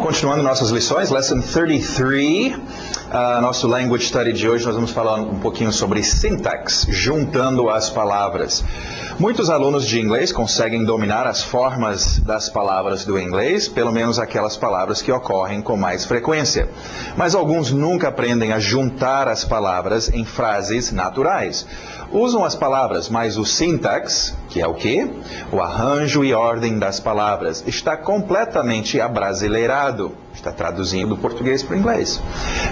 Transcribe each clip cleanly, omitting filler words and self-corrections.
continuando nossas lições, Lesson 33, nosso Language Study de hoje, nós vamos falar um pouquinho sobre syntax, juntando as palavras. Muitos alunos de inglês conseguem dominar as formas das palavras do inglês, pelo menos aquelas palavras que ocorrem com mais frequência. Mas alguns nunca aprendem a juntar as palavras em frases naturais. Usam as palavras, mas o syntax, que é o quê? O arranjo e ordem das palavras, está completamente abrasileirado. Está traduzindo do português para o inglês.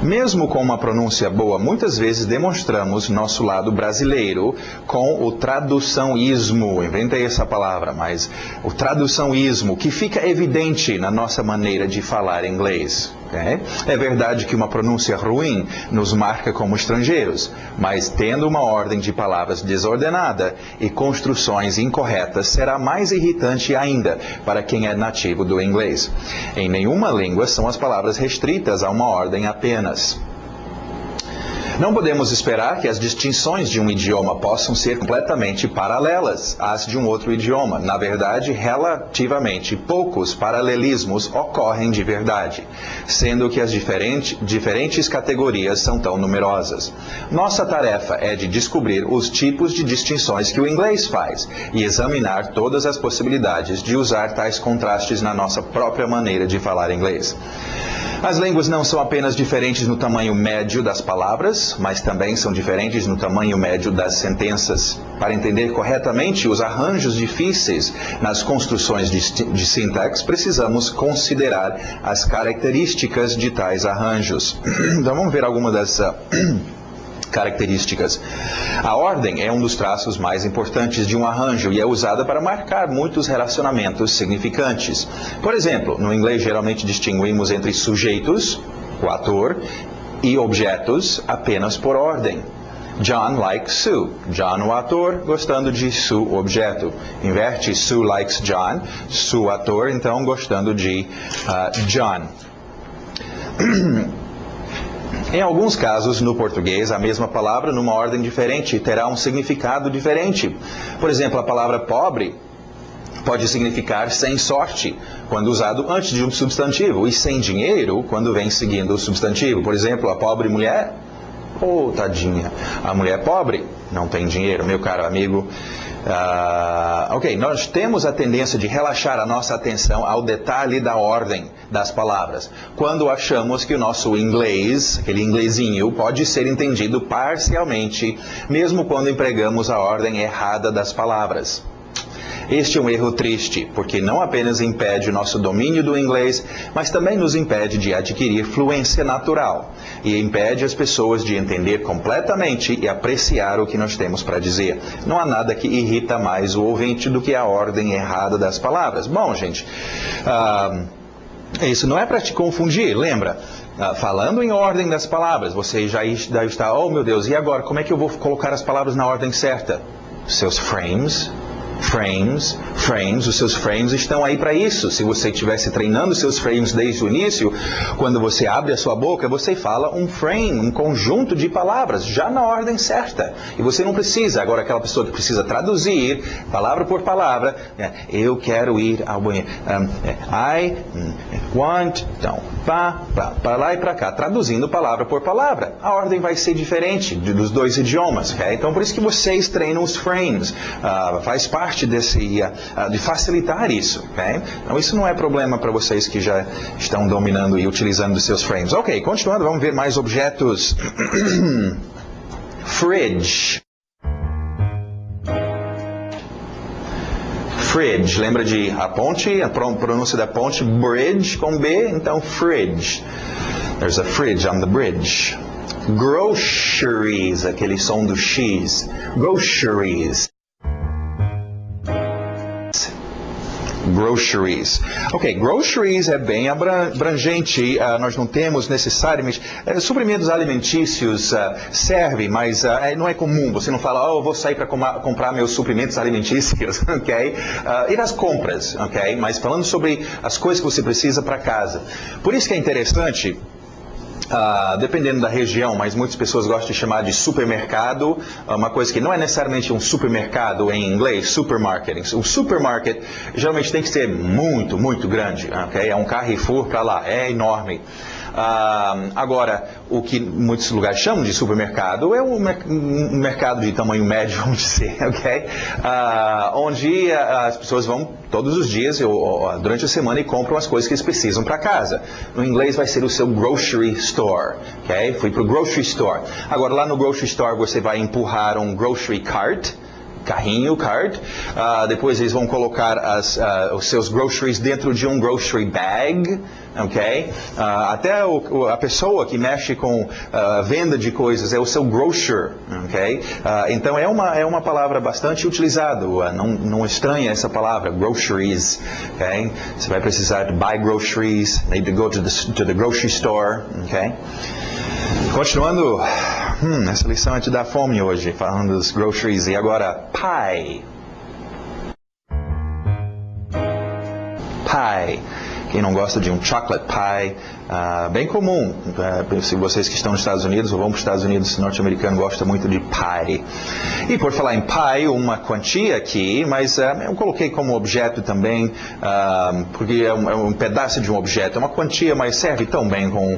Mesmo com uma pronúncia boa, muitas vezes demonstramos nosso lado brasileiro com o traduçãoísmo. Inventei essa palavra, mas o traduçãoísmo, que fica evidente na nossa maneira de falar inglês. Okay? É verdade que uma pronúncia ruim nos marca como estrangeiros, mas tendo uma ordem de palavras desordenada e construções incorretas, será mais irritante ainda para quem é nativo do inglês. Em nenhuma língua são as palavras restritas a uma ordem apenas. Não podemos esperar que as distinções de um idioma possam ser completamente paralelas às de um outro idioma. Na verdade, relativamente poucos paralelismos ocorrem de verdade, sendo que as diferentes categorias são tão numerosas. Nossa tarefa é de descobrir os tipos de distinções que o inglês faz e examinar todas as possibilidades de usar tais contrastes na nossa própria maneira de falar inglês. As línguas não são apenas diferentes no tamanho médio das palavras, mas também são diferentes no tamanho médio das sentenças. Para entender corretamente os arranjos difíceis nas construções de syntax, precisamos considerar as características de tais arranjos. Então vamos ver algumas das características. A ordem é um dos traços mais importantes de um arranjo e é usada para marcar muitos relacionamentos significantes. Por exemplo, no inglês geralmente distinguimos entre sujeitos, o ator, e objetos apenas por ordem. John likes Sue. John, o ator, gostando de Sue, o objeto. Inverte, Sue likes John. Sue, o ator, então, gostando de John. Em alguns casos, no português, a mesma palavra, numa ordem diferente, terá um significado diferente. Por exemplo, a palavra pobre pode significar sem sorte, quando usado antes de um substantivo, e sem dinheiro, quando vem seguindo o substantivo. Por exemplo, a pobre mulher, oh, tadinha, a mulher pobre, não tem dinheiro, meu caro amigo. Ok, nós temos a tendência de relaxar a nossa atenção ao detalhe da ordem das palavras, quando achamos que o nosso inglês, aquele inglesinho, pode ser entendido parcialmente, mesmo quando empregamos a ordem errada das palavras. Este é um erro triste, porque não apenas impede o nosso domínio do inglês, mas também nos impede de adquirir fluência natural e impede as pessoas de entender completamente e apreciar o que nós temos para dizer. Não há nada que irrita mais o ouvinte do que a ordem errada das palavras. Bom, gente, isso não é para te confundir, lembra? Falando em ordem das palavras, você já deve estar, oh meu Deus, e agora, como é que eu vou colocar as palavras na ordem certa? Seus frames, os seus frames estão aí para isso. Se você estivesse treinando seus frames desde o início, quando você abre a sua boca, você fala um frame, um conjunto de palavras, já na ordem certa. E você não precisa, agora aquela pessoa que precisa traduzir, palavra por palavra, eu quero ir ao banheiro, I want, então, para lá e para cá, traduzindo palavra por palavra. A ordem vai ser diferente dos dois idiomas, ok? Então por isso que vocês treinam os frames, faz parte de facilitar isso, ok? Então isso não é problema para vocês que já estão dominando e utilizando os seus frames. Ok, continuando, vamos ver mais objetos. Fridge. Fridge, lembra de a ponte, a pronúncia da ponte, bridge com B, então fridge. There's a fridge on the bridge. Groceries, aquele som do X. Groceries. Groceries. Ok, groceries é bem abrangente, nós não temos necessariamente, suprimentos alimentícios servem, mas não é comum, você não fala, oh, eu vou sair para comprar meus suprimentos alimentícios, ok? Ir às compras, ok? Mas falando sobre as coisas que você precisa para casa. Por isso que é interessante dependendo da região, mas muitas pessoas gostam de chamar de supermercado, uma coisa que não é necessariamente um supermercado em inglês, supermarket. O supermarket geralmente tem que ser muito, muito grande, ok? É um Carrefour para lá, é enorme. Agora, o que muitos lugares chamam de supermercado é um mercado de tamanho médio, vamos dizer, ok? Onde as pessoas vão todos os dias, durante a semana, e compram as coisas que eles precisam para casa. No inglês vai ser o seu grocery store, ok? Fui para o grocery store. Agora, lá no grocery store você vai empurrar um grocery cart, carrinho, cart. Depois eles vão colocar os seus groceries dentro de um grocery bag, ok? Até a pessoa que mexe com venda de coisas é o seu grocer, ok? Então é uma palavra bastante utilizada, não estranha essa palavra, groceries, ok? Você vai precisar de buy groceries, need to go to the grocery store, ok? Continuando, essa lição é te dá fome hoje, falando dos groceries. E agora, pie. Pie. Quem não gosta de um chocolate pie, bem comum. Se vocês que estão nos Estados Unidos ou vão para os Estados Unidos, norte-americano gosta muito de pie. E por falar em pie, uma quantia aqui, mas eu coloquei como objeto também, porque é um pedaço de um objeto. É uma quantia, mas serve tão bem com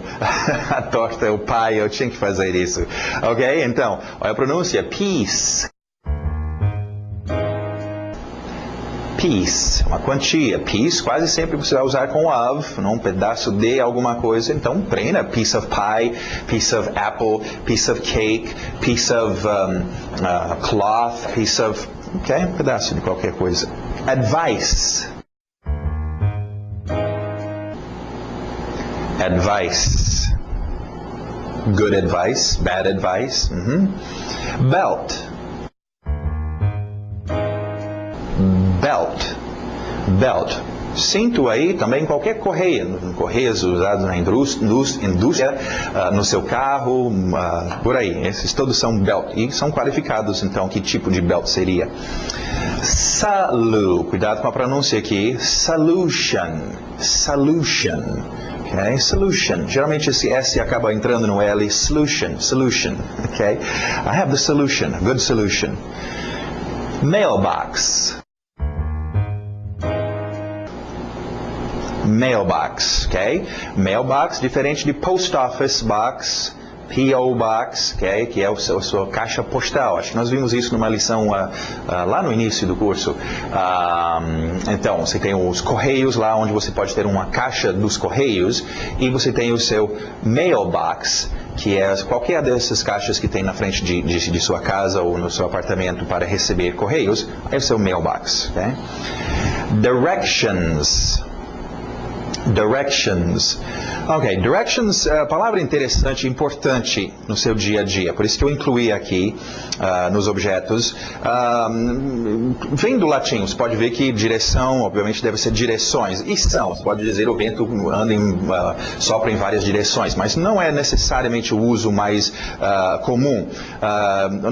a torta, o pie, eu tinha que fazer isso. Ok? Então, olha a pronúncia, piece. Piece, uma quantia. Piece quase sempre você vai usar com of, um pedaço de alguma coisa. Então, treina. Piece of pie, piece of apple, piece of cake, piece of cloth, piece of... Ok? Um pedaço de qualquer coisa. Advice. Advice. Good advice, bad advice. Belt. Belt. Cinto aí também qualquer correia, correias usadas na indústria, no seu carro, por aí. Esses todos são belt e são qualificados, então, que tipo de belt seria. Cuidado com a pronúncia aqui. Solution. Okay? Solution. Geralmente esse S acaba entrando no L. Solution. Okay? I have the solution. A good solution. Mailbox. Ok? Mailbox, diferente de post office box, P.O. Box, okay? Que é a sua caixa postal. Acho que nós vimos isso numa lição lá no início do curso. Então, você tem os correios lá, onde você pode ter uma caixa dos correios, e você tem o seu mailbox, que é qualquer dessas caixas que tem na frente de sua casa ou no seu apartamento para receber correios, é o seu mailbox. Okay? Directions. Ok, directions, palavra interessante, importante no seu dia a dia. Por isso que eu incluí aqui nos objetos. Vem do latim, você pode ver que direção, obviamente, deve ser direções. E são, você pode dizer o vento sopra em várias direções, mas não é necessariamente o uso mais comum.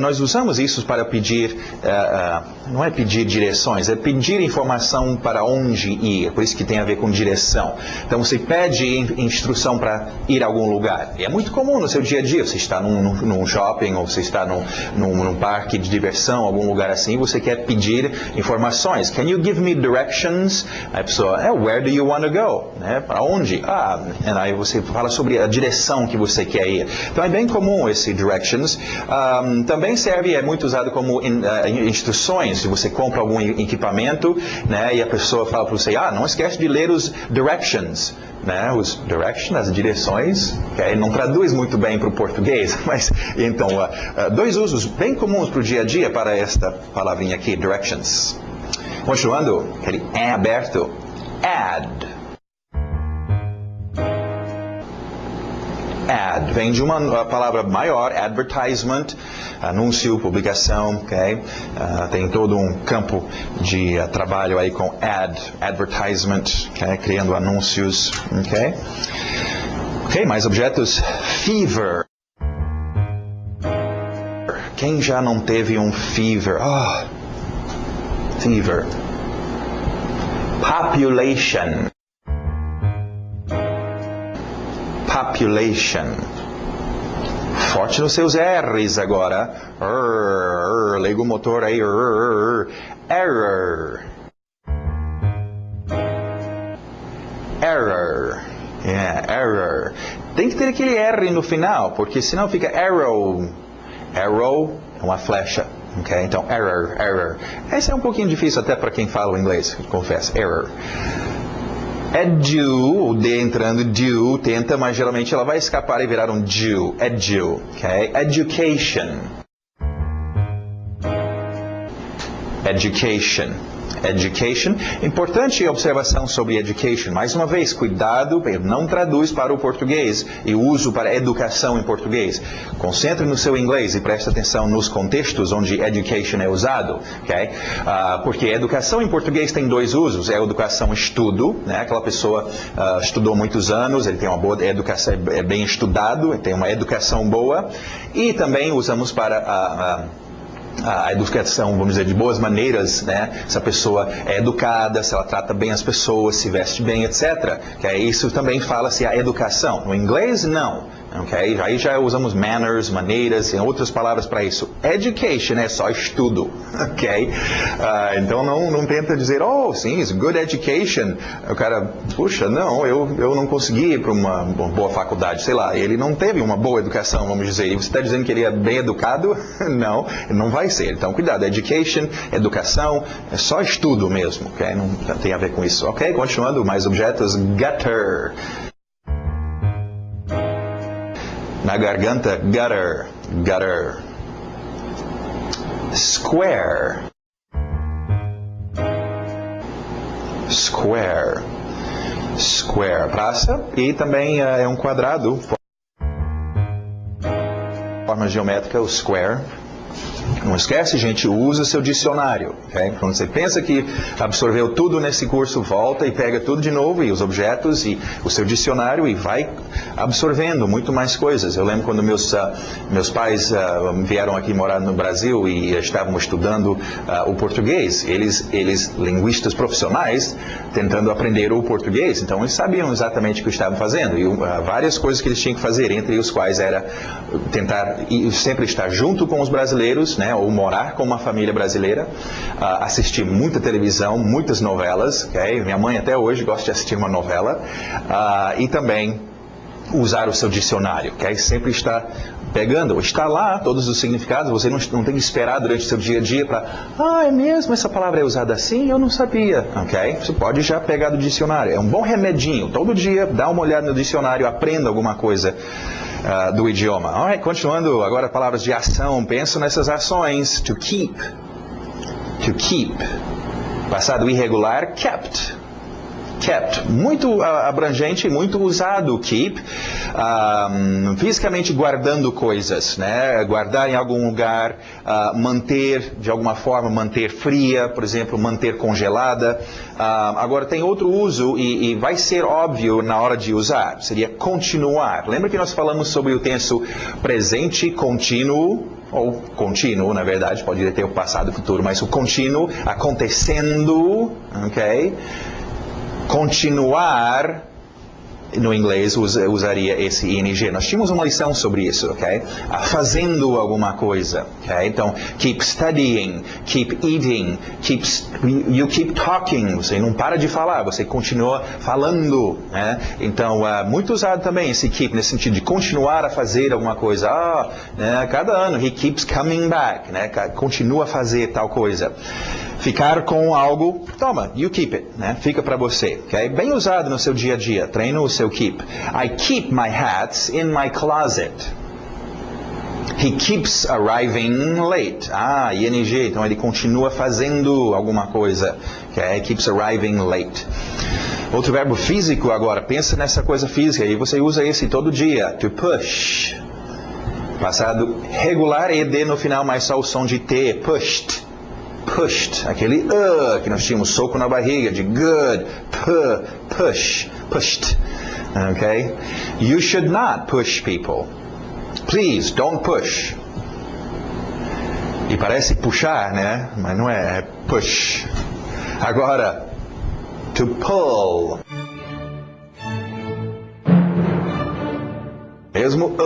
Nós usamos isso para pedir, não é pedir direções, é pedir informação para onde ir. Por isso que tem a ver com direção. Então você pede instrução para ir a algum lugar. E é muito comum no seu dia a dia. Você está num shopping ou você está num parque de diversão, algum lugar assim, você quer pedir informações. Can you give me directions? Aí a pessoa, where do you want to go? Para onde? Aí você fala sobre a direção que você quer ir. Então é bem comum esse directions. Também serve, é muito usado como instruções. Se você compra algum equipamento, né, e a pessoa fala para você, não esquece de ler os directions. Os directions, as direções, okay? Não traduz muito bem para o português, mas então, dois usos bem comuns para o dia a dia para esta palavrinha aqui, directions. Continuando, aquele aberto, ad. Ad, vem de uma palavra maior, advertisement, anúncio, publicação, ok? Tem todo um campo de trabalho aí com advertisement, okay? Criando anúncios, ok? Ok, mais objetos, fever. Quem já não teve um fever? Fever. Population. Forte nos seus R's agora. Liga o motor aí. Error. Error. Yeah, error. Tem que ter aquele R no final, porque senão fica arrow. Arrow é uma flecha. Okay? Então, error. Esse é um pouquinho difícil até para quem fala o inglês, confesso. Error. Edu, o D entrando, due, tenta, mas geralmente ela vai escapar e virar um due. Edu, ok? Education. Education. Importante observação sobre education. Mais uma vez, cuidado, não traduz para o português e uso para educação em português. Concentre no seu inglês e preste atenção nos contextos onde education é usado, ok? Porque educação em português tem dois usos. É a educação estudo, né? Aquela pessoa estudou muitos anos, ele tem uma boa educação, é bem estudado, ele tem uma educação boa. E também usamos para a educação, vamos dizer, de boas maneiras, né? Se a pessoa é educada, se ela trata bem as pessoas, se veste bem, etc. Okay? Isso também fala-se a educação. No inglês, não. Okay? Aí já usamos manners, maneiras, e outras palavras para isso. Education é só estudo. Okay? Então não tenta dizer, sim, it's good education. O cara, puxa, não, eu não consegui ir para uma boa faculdade, sei lá. Ele não teve uma boa educação, vamos dizer. E você está dizendo que ele é bem educado? Não vai ser. Então, cuidado. Education, educação, é só estudo mesmo. Okay? Não tem a ver com isso. Ok? Continuando, mais objetos. Gutter. Na garganta, gutter. Square. Praça. E também é um quadrado. Forma geométrica, o square. Não esquece, gente, usa seu dicionário. Okay? Quando você pensa que absorveu tudo nesse curso, volta e pega tudo de novo, e os objetos, e o seu dicionário, e vai absorvendo muito mais coisas. Eu lembro quando meus pais vieram aqui morar no Brasil e estavam estudando o português. Eles, linguistas profissionais, tentando aprender o português, então eles sabiam exatamente o que estavam fazendo. E várias coisas que eles tinham que fazer, entre os quais era tentar sempre estar junto com os brasileiros, né, ou morar com uma família brasileira, assistir muita televisão, muitas novelas, okay? Minha mãe até hoje gosta de assistir uma novela, e também usar o seu dicionário, okay? Sempre está pegando, está lá todos os significados, você não tem que esperar durante o seu dia a dia para, é mesmo, essa palavra é usada assim? Eu não sabia, ok? Você pode já pegar do dicionário, é um bom remedinho, todo dia dá uma olhada no dicionário, aprenda alguma coisa do idioma. Alright, continuando agora palavras de ação, penso nessas ações. To keep. Passado irregular, kept. Muito abrangente, muito usado, keep. Fisicamente guardando coisas, né? Guardar em algum lugar, manter, de alguma forma, manter fria, por exemplo, manter congelada. Agora tem outro uso e vai ser óbvio na hora de usar, seria continuar. Lembra que nós falamos sobre o tenso presente contínuo? Ou contínuo, na verdade, pode ter o passado e o futuro, mas o contínuo acontecendo, ok? Continuar, no inglês usaria esse ing. Nós tínhamos uma lição sobre isso, ok? Fazendo alguma coisa, ok? Então, keep studying, keep eating, you keep talking. Você não para de falar, você continua falando, né? Então, muito usado também esse keep, nesse sentido de continuar a fazer alguma coisa. Né? Cada ano, he keeps coming back, né? Continua a fazer tal coisa. Ficar com algo, toma, you keep it, né? Fica para você, ok? Bem usado no seu dia a dia, treina o seu keep. I keep my hats in my closet. He keeps arriving late. ING, então ele continua fazendo alguma coisa, ok? Keeps arriving late. Outro verbo físico agora, pensa nessa coisa física, e você usa esse todo dia, to push. Passado regular, ed no final, mas só o som de T, pushed. Aquele que nós tínhamos, soco na barriga, de good, pushed, ok? You should not push people. Please, don't push. E parece puxar, né? Mas não é push. Agora, to pull. mesmo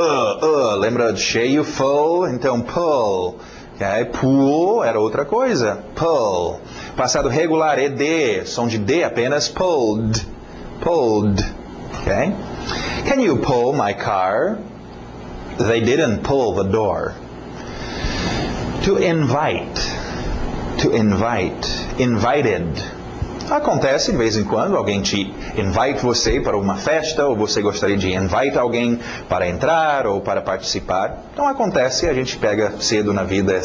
lembra de cheio, full, então pull. Okay? Pull era outra coisa, pull. Passado regular, ed, som de D apenas, pulled. Pulled. Okay? Can you pull my car? They didn't pull the door. To invite. To invite. Invited. Acontece de vez em quando, alguém te invite você para uma festa, ou você gostaria de invite alguém para entrar ou para participar. Então acontece, a gente pega cedo na vida,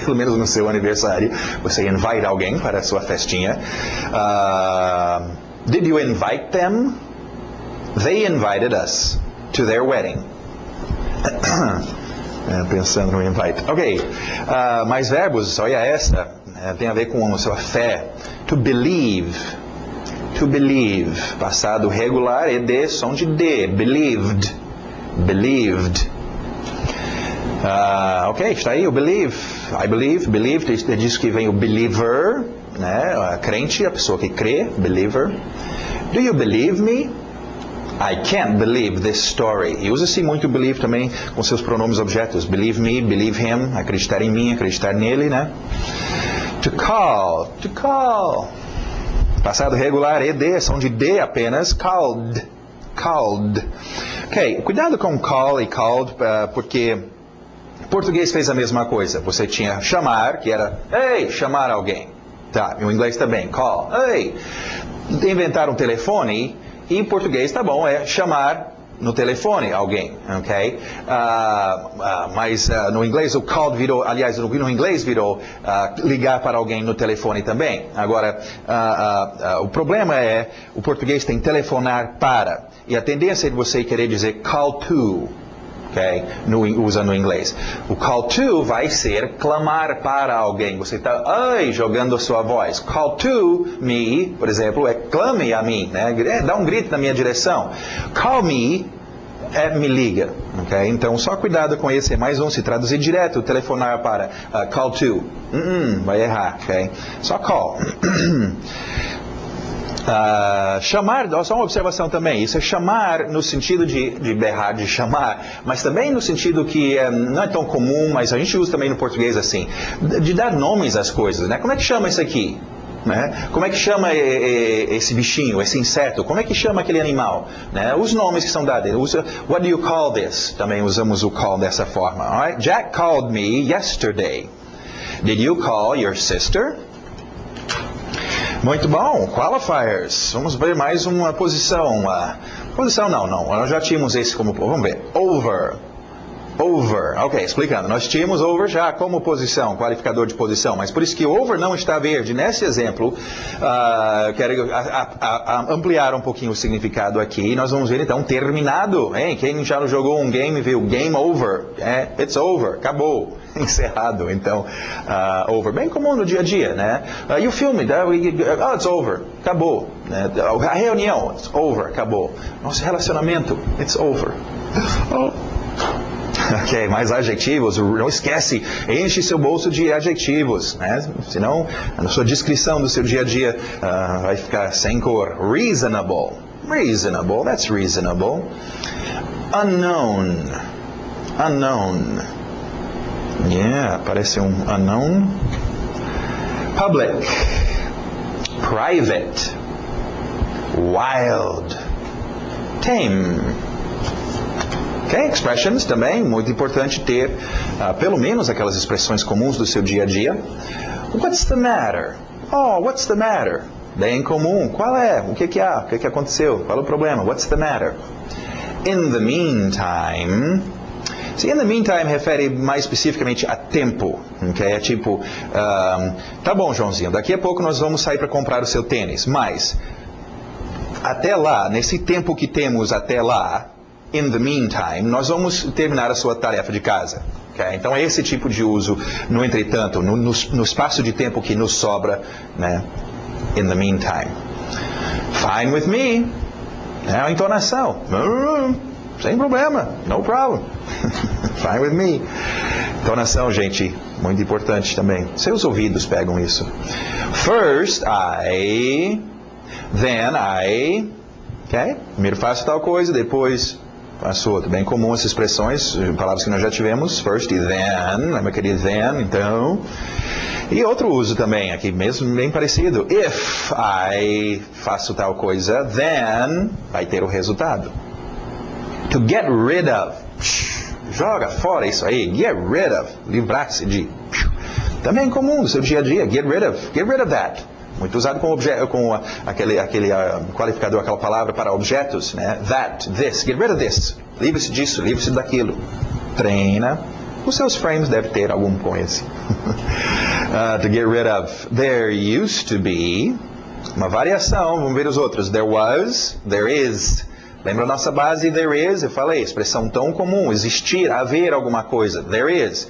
pelo menos no seu aniversário, você invite alguém para a sua festinha. Did you invite them? They invited us to their wedding. Pensando no invite. Ok, mais verbos, olha essa, tem a ver com a sua fé. To believe. To believe. Passado regular, ed, som de D. Believed. Believed. Ok, está aí o believe. I believe, believed, diz que vem o believer, né? A crente, a pessoa que crê, believer. Do you believe me? I can't believe this story. E usa-se muito believe também com seus pronomes objetos. Believe me, believe him, acreditar em mim, acreditar nele, né? To call. To call. Passado regular, ed, som de D apenas, called. Called. Ok, cuidado com call e called, porque o português fez a mesma coisa. Você tinha chamar, que era, hey, chamar alguém. Tá, e o inglês também, call, hey. Inventaram um telefone, e em português, tá bom, é chamar no telefone alguém, ok? Mas no inglês o call virou, aliás, no inglês virou ligar para alguém no telefone também. Agora, o problema é, o português tem telefonar para, e a tendência é de você querer dizer call to, ok? Usa no inglês. O call to vai ser clamar para alguém. Você está jogando a sua voz. Call to me, por exemplo, é clame a mim, né? Dá um grito na minha direção. Call me me liga, ok? Então só cuidado com esse, é mais um, se traduzir direto, telefonar para call to, vai errar, ok? Só call. Chamar, só uma observação também, isso é chamar no sentido de berrar, de chamar, mas também no sentido que não é tão comum, mas a gente usa também no português assim, de dar nomes às coisas, né? Como é que chama isso aqui? Né? Como é que chama esse bichinho, esse inseto? Como é que chama aquele animal? Né? Os nomes que são dados. What do you call this? Também usamos o call dessa forma. Alright? Jack called me yesterday. Did you call your sister? Muito bom, qualifiers. Vamos ver mais uma posição. Posição não, nós já tínhamos esse como... Vamos ver, over. Over, ok, explicando. Nós tínhamos over já como posição, qualificador de posição, mas por isso que over não está verde. Nesse exemplo, quero ampliar um pouquinho o significado aqui. Nós vamos ver então terminado. Hein? Quem já jogou um game viu game over. It's over, acabou. Encerrado, então, over. Bem comum no dia a dia, né? E o filme, it's over, acabou. A reunião, it's over, acabou. Nosso relacionamento, it's over. Ok, mais adjetivos, não esquece, enche seu bolso de adjetivos, né? Senão a sua descrição do seu dia a dia vai ficar sem cor. Reasonable, reasonable, that's reasonable. Unknown, unknown. Yeah, parece um unknown. Public, private, wild, tame. Ok, expressions também, muito importante ter pelo menos aquelas expressões comuns do seu dia a dia. What's the matter? Oh, what's the matter? Bem comum. Qual é? O que há? O que aconteceu? Qual é o problema? What's the matter? In the meantime... In the meantime refere mais especificamente a tempo, okay? É tipo, tá bom, Joãozinho, daqui a pouco nós vamos sair para comprar o seu tênis, mas até lá, nesse tempo que temos até lá, in the meantime, nós vamos terminar a sua tarefa de casa. Okay? Então é esse tipo de uso, no entretanto, no espaço de tempo que nos sobra, né? In the meantime. Fine with me. É a entonação. Sem problema, no problem. Fine with me. Entonação, gente, muito importante também. Seus ouvidos pegam isso. First, I. Then, I. Ok? Primeiro faço tal coisa, depois Passou outro. Bem comum essas expressões, palavras que nós já tivemos. First e then. Lembra aquele then, então. E outro uso também, aqui mesmo bem parecido. If I faço tal coisa, then vai ter o resultado. To get rid of. Joga fora isso aí. Get rid of. Livrar-se de. Também comum no seu dia a dia. Get rid of. Get rid of that. Muito usado com aquele qualificador, aquela palavra para objetos, né? That, this, get rid of this. Livre-se disso, livre-se daquilo. Treina. Os seus frames devem ter algum com esse. To get rid of. There used to be. Uma variação, vamos ver os outros. There was, there is. Lembra a nossa base? There is, eu falei, expressão tão comum. Existir, haver alguma coisa. There is.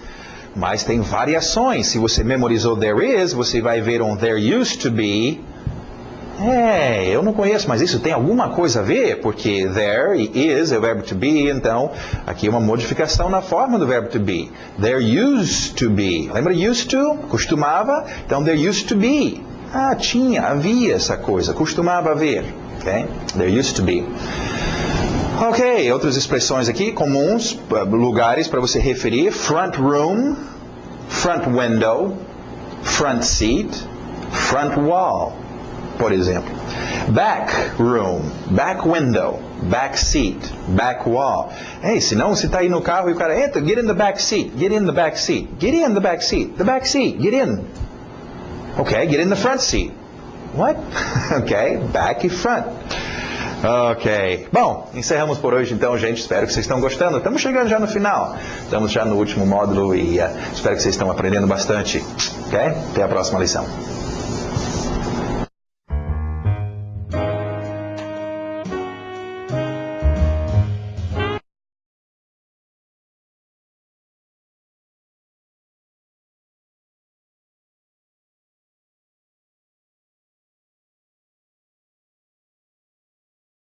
Mas tem variações. Se você memorizou there is, você vai ver um there used to be. Eu não conheço, mas isso tem alguma coisa a ver, porque there e is é o verbo to be, então aqui é uma modificação na forma do verbo to be. There used to be. Lembra used to? Costumava. Então there used to be. Havia essa coisa, costumava haver. Okay? There used to be. Ok, outras expressões aqui, comuns, lugares para você referir. Front room, front window, front seat, front wall, por exemplo. Back room, back window, back seat, back wall. Se não, você está aí no carro e o cara entra, get in the back seat, get in the back seat, get in the back seat, get in. Ok, get in the front seat. What? Ok, back e front. Ok. Bom, encerramos por hoje então, gente. Espero que vocês estão gostando. Estamos chegando já no final. Estamos já no último módulo e espero que vocês estão aprendendo bastante. Ok? Até a próxima lição.